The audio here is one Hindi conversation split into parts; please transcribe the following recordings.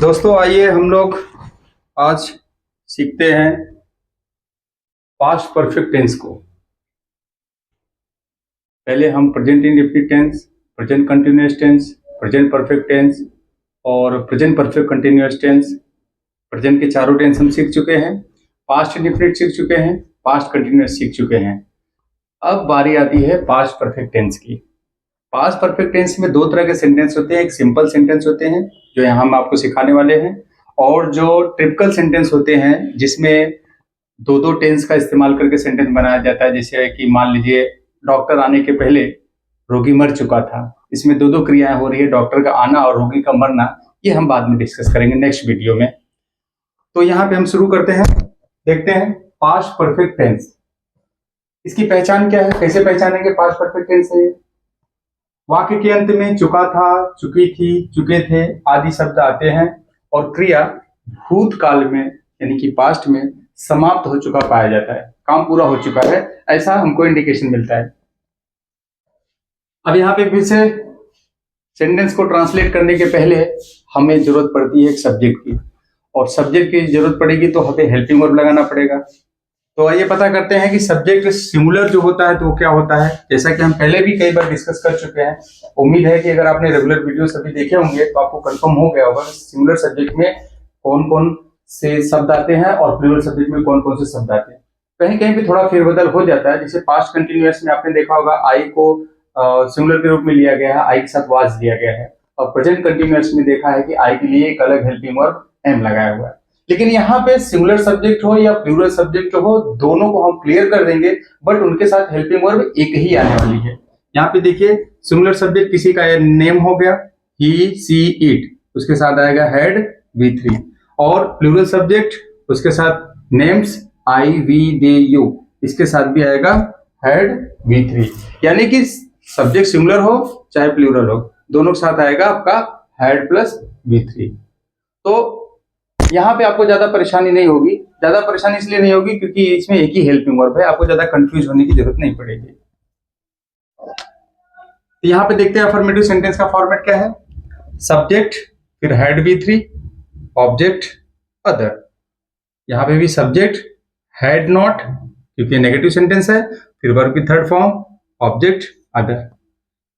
दोस्तों आइए हम लोग आज सीखते हैं पास्ट परफेक्ट टेंस को। पहले हम present indefinite tense, present continuous tense, present perfect tense और present perfect continuous tense, present के चारों टेंस हम सीख चुके हैं। पास्ट इंडेफिनिट सीख चुके हैं, पास्ट कंटिन्यूअस सीख चुके हैं। अब बारी आती है पास्ट परफेक्ट टेंस की। पास्ट परफेक्ट टेंस में दो तरह के सेंटेंस होते हैं। एक सिंपल सेंटेंस होते हैं जो यहाँ हम आपको सिखाने वाले हैं, और जो ट्रिपिकल सेंटेंस होते हैं जिसमें दो दो टेंस का इस्तेमाल करके सेंटेंस बनाया जाता है। जैसे कि मान लीजिए डॉक्टर आने के पहले रोगी मर चुका था। इसमें दो दो क्रियाएं हो रही है, डॉक्टर का आना और रोगी का मरना। ये हम बाद में डिस्कस करेंगे नेक्स्ट वीडियो में। तो यहाँ पे हम शुरू करते हैं, देखते हैं पास्ट परफेक्ट टेंस। इसकी पहचान क्या है, कैसे पहचानेंगे पास्ट परफेक्ट टेंस है। वाक्य के अंत में चुका था, चुकी थी, चुके थे आदि शब्द आते हैं और क्रिया भूतकाल में यानी कि पास्ट में समाप्त हो चुका पाया जाता है, काम पूरा हो चुका है, ऐसा हमको इंडिकेशन मिलता है। अब यहाँ पे फिर से सेंटेंस को ट्रांसलेट करने के पहले हमें जरूरत पड़ती है एक सब्जेक्ट की, और सब्जेक्ट की जरूरत पड़ेगी तो हमें हेल्पिंग वर्ब लगाना पड़ेगा। तो आइए पता करते हैं कि सब्जेक्ट सिंगुलर जो होता है तो वो क्या होता है। जैसा कि हम पहले भी कई बार डिस्कस कर चुके हैं। उम्मीद है कि अगर आपने रेगुलर वीडियो सभी देखे होंगे तो आपको कंफर्म हो गया होगा सिंगुलर सब्जेक्ट में कौन कौन से शब्द आते हैं और प्लूरल सब्जेक्ट में कौन कौन से शब्द आते हैं। कहीं कहीं पे थोड़ा फेरबदल हो जाता है। जैसे पास्ट कंटिन्यूअस में आपने देखा होगा आई को सिंगुलर के रूप में लिया गया है, आई के साथ वाज दिया गया है। और प्रेजेंट कंटिन्यूअस में देखा है कि आई के लिए एक अलग हेल्पिंग वर्ब एम लगाया हुआ है। लेकिन यहाँ पे सिंगुलर सब्जेक्ट हो या प्लूरल सब्जेक्ट हो, दोनों को हम क्लियर कर देंगे, बट उनके साथ हेल्पिंग वर्ब एक ही आने वाली है। यहाँ पे देखिए सिंगुलर सब्जेक्ट किसी का नेम हो गया, ही सी इट, उसके साथ आएगा हैड V3, और प्लूरल सब्जेक्ट उसके साथ names I we they you, इसके साथ भी आएगा हैड V3। यानी कि सब्जेक्ट सिंगुलर हो चाहे प्लूरल हो, दोनों के साथ आएगा आपका हैड प्लस V3। तो यहाँ पे आपको ज्यादा परेशानी नहीं होगी। ज्यादा परेशानी इसलिए नहीं होगी क्योंकि इसमें एक ही हेल्पिंग वर्ब है, आपको ज्यादा कंफ्यूज होने की जरूरत नहीं पड़ेगी। यहाँ पे देखते हैं अफर्मेटिव सेंटेंस का फॉर्मेट क्या है। सब्जेक्ट, फिर हैड V3, ऑब्जेक्ट अदर। यहाँ पे भी सब्जेक्ट हैड नॉट क्योंकि नेगेटिव सेंटेंस है, फिर वर्ब की third form object other.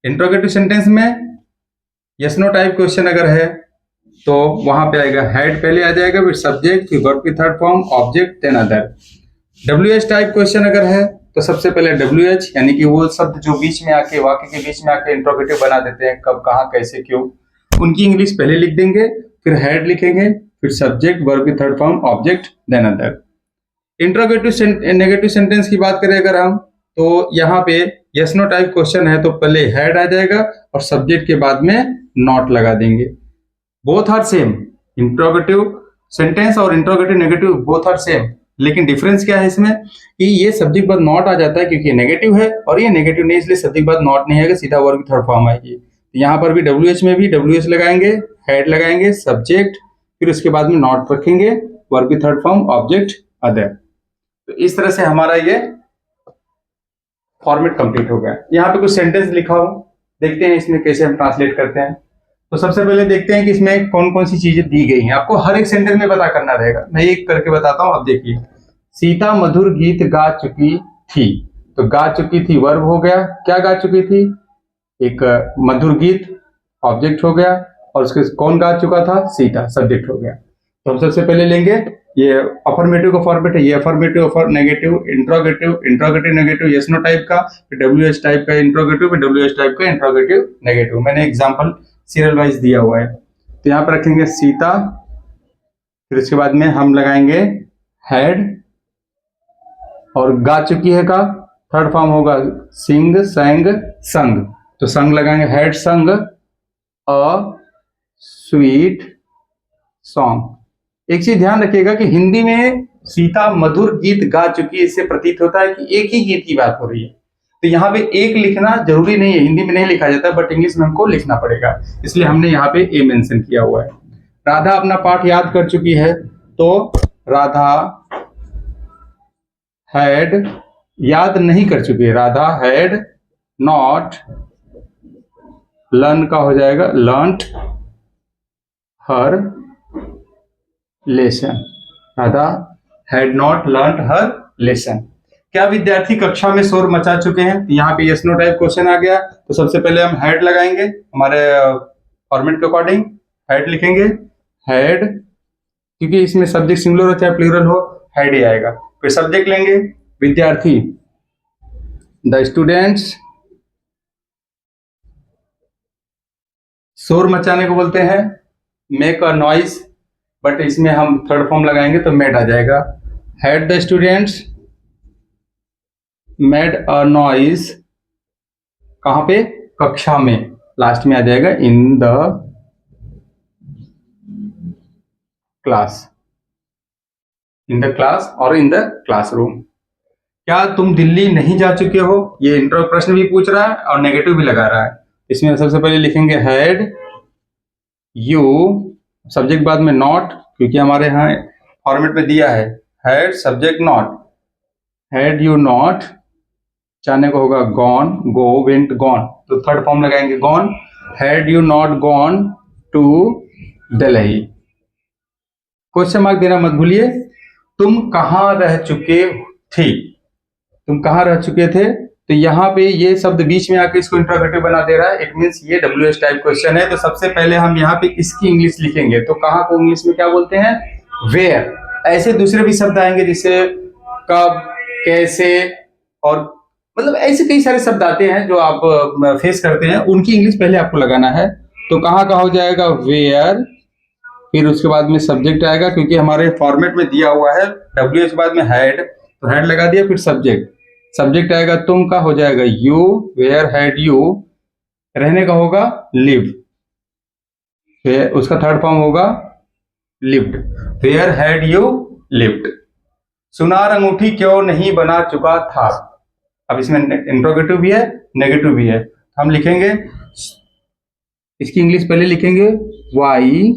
Interrogative sentence में यस नो टाइप क्वेश्चन अगर है तो वहां पे आएगा हैड पहले आ जाएगा, फिर सब्जेक्ट, फिर वर्ब की third form object then other. WH type question अगर है तो सबसे पहले WH यानी कि वो शब्द जो बीच में आके वाक्य के बीच में आके इंट्रोगेटिव बना देते हैं, कब कहाँ कैसे क्यों, उनकी इंग्लिश पहले लिख देंगे, फिर हैड लिखेंगे, फिर सब्जेक्ट, वर्ब की third form object then other. Interrogative negative sentence की बात करें अगर हम, तो यहाँ पे यस नो टाइप क्वेश्चन है तो पहले हैड आ जाएगा और सब्जेक्ट के बाद में नॉट लगा देंगे। Both are same, interrogative sentence और interrogative negative both are same, लेकिन डिफरेंस क्या है इसमें कि ये सब्जेक्ट बाद नॉट आ जाता है क्योंकि नेगेटिव है, और ये नेगेटिव नहीं इसलिए सब्जेक्ट बाद नॉट नहीं आएगा, सीधा वर्ब की थर्ड फॉर्म आएगी। यहाँ पर भी WH में भी WH लगाएंगे, हेड लगाएंगे, सब्जेक्ट, फिर उसके बाद में नॉट रखेंगे, वर्ब की थर्ड फॉर्म ऑब्जेक्ट अदर। तो इस तरह से हमारा ये फॉर्मेट कंप्लीट हो गया। यहाँ पे कुछ सेंटेंस लिखा हो, देखते हैं इसमें कैसे हम ट्रांसलेट करते हैं। तो सबसे पहले देखते हैं कि इसमें कौन कौन सी चीजें दी गई हैं। आपको हर एक सेंटेंस में पता करना रहेगा, मैं एक करके बताता हूं। अब देखिए, सीता मधुर गीत गा चुकी थी, तो गा चुकी थी वर्ब हो गया। क्या गा चुकी थी, एक मधुर गीत ऑब्जेक्ट हो गया, और उसके कौन गा चुका था, सीता सब्जेक्ट हो गया। तो हम सबसे पहले लेंगे ये अफर्मेटिव का फॉर्मेट है, ये affirmative negative interrogative interrogative negative yes no type का, फिर WH टाइप का इंट्रोगेटिव, फिर WH टाइप का इंट्रोगेटिव नेगेटिव। मैंने एग्जांपल सीरियल वाइज दिया हुआ है। तो यहाँ पर रखेंगे सीता, फिर इसके बाद में हम लगाएंगे हैड, और गा चुकी है का थर्ड फॉर्म होगा सिंग, संग, संग, तो संग लगाएंगे, हैड संग अ स्वीट सॉन्ग। एक चीज ध्यान रखिएगा कि हिंदी में सीता मधुर गीत गा चुकी है, इससे प्रतीत होता है कि एक ही गीत की बात हो रही है। तो यहाँ पे एक लिखना जरूरी नहीं है, हिंदी में नहीं लिखा जाता, बट इंग्लिश में हमको लिखना पड़ेगा, इसलिए हमने यहाँ पे ए मेंशन किया हुआ है। राधा अपना पाठ याद कर चुकी है, तो राधा हैड याद नहीं कर चुकी है, राधा हैड नॉट लर्न का हो जाएगा learned her lesson, Radha had not learn her lesson. क्या विद्यार्थी कक्षा में शोर मचा चुके हैं? यहाँ पे यस नो टाइप क्वेश्चन आ गया, तो सबसे पहले हम हैड लगाएंगे, हमारे फॉर्मेट के अकॉर्डिंग हैड लिखेंगे, हैड, क्योंकि इसमें सब्जेक्ट सिंगुलर हो चाहे प्लूरल हो, हैड ही आएगा। फिर सब्जेक्ट लेंगे विद्यार्थी, द स्टूडेंट्स, शोर मचाने को बोलते हैं मेक अ नॉइज, बट इसमें हम थर्ड फॉर्म लगाएंगे तो मेड आ जाएगा। Had the students made a noise, कहां पे? कक्षा में, लास्ट में आ जाएगा in the class, in the class और इन द क्लासरूम। क्या तुम दिल्ली नहीं जा चुके हो? ये इंट्रो प्रश्न भी पूछ रहा है और नेगेटिव भी लगा रहा है। इसमें सबसे पहले लिखेंगे हैड यू, सब्जेक्ट बाद में नॉट, क्योंकि हमारे यहाँ फॉर्मेट में दिया है had subject not, had you not, चाहने को होगा गॉन, गो, वेंट, गॉन, तो थर्ड फॉर्म लगाएंगे gone, had you not gone to Delhi. Question mark देना मत भूलिए। तुम कहाँ रह चुके थे? तुम कहाँ रह चुके थे? तो यहाँ पे ये शब्द बीच में आके इसको इंट्रोगेटिव बना दे रहा है, इट मींस ये WH टाइप क्वेश्चन है। तो सबसे पहले हम यहाँ पे इसकी इंग्लिश लिखेंगे, तो कहाँ को इंग्लिश में क्या बोलते हैं? वेयर। ऐसे दूसरे भी शब्द आएंगे जिसे कब, कैसे, और मतलब ऐसे कई सारे शब्द आते हैं जो आप फेस करते हैं, उनकी इंग्लिश पहले आपको लगाना है। तो कहाँ का हो जाएगा? वेयर, फिर उसके बाद में सब्जेक्ट आएगा, क्योंकि हमारे फॉर्मेट में दिया हुआ है WH के बाद में हैड, तो हैड लगा दिया, फिर सब्जेक्ट, सब्जेक्ट आएगा तुम का, हो जाएगा यू, वेयर हैड यू, रहने का होगा लिव, उसका थर्ड फॉर्म होगा lived, where had you lived. सुनार अंगूठी क्यों नहीं बना चुका था? अब इसमें इंट्रोगेटिव भी है, नेगेटिव भी है, हम लिखेंगे, इसकी इंग्लिश पहले लिखेंगे वाई,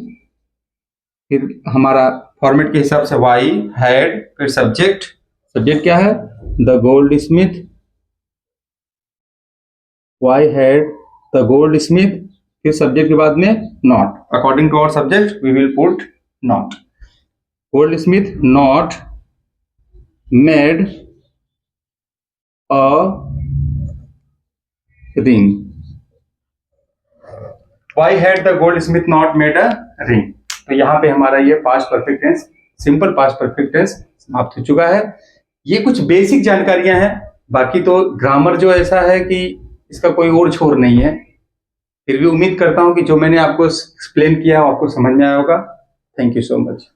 फिर हमारा फॉर्मेट के हिसाब से वाई, हैड, फिर सब्जेक्ट, सब्जेक्ट क्या है? The goldsmith, why had the goldsmith, फिर सब्जेक्ट के बाद में not, according to our subject we will put not, goldsmith not made a ring, why had the goldsmith not made a ring. तो यहाँ पे हमारा ये past perfect tense, simple past perfect tense समाप्त हो चुका है। ये कुछ बेसिक जानकारियां हैं, बाकी तो ग्रामर जो ऐसा है कि इसका कोई और छोर नहीं है। फिर भी उम्मीद करता हूं कि जो मैंने आपको एक्सप्लेन किया आपको समझ में आया होगा। Thank you so much.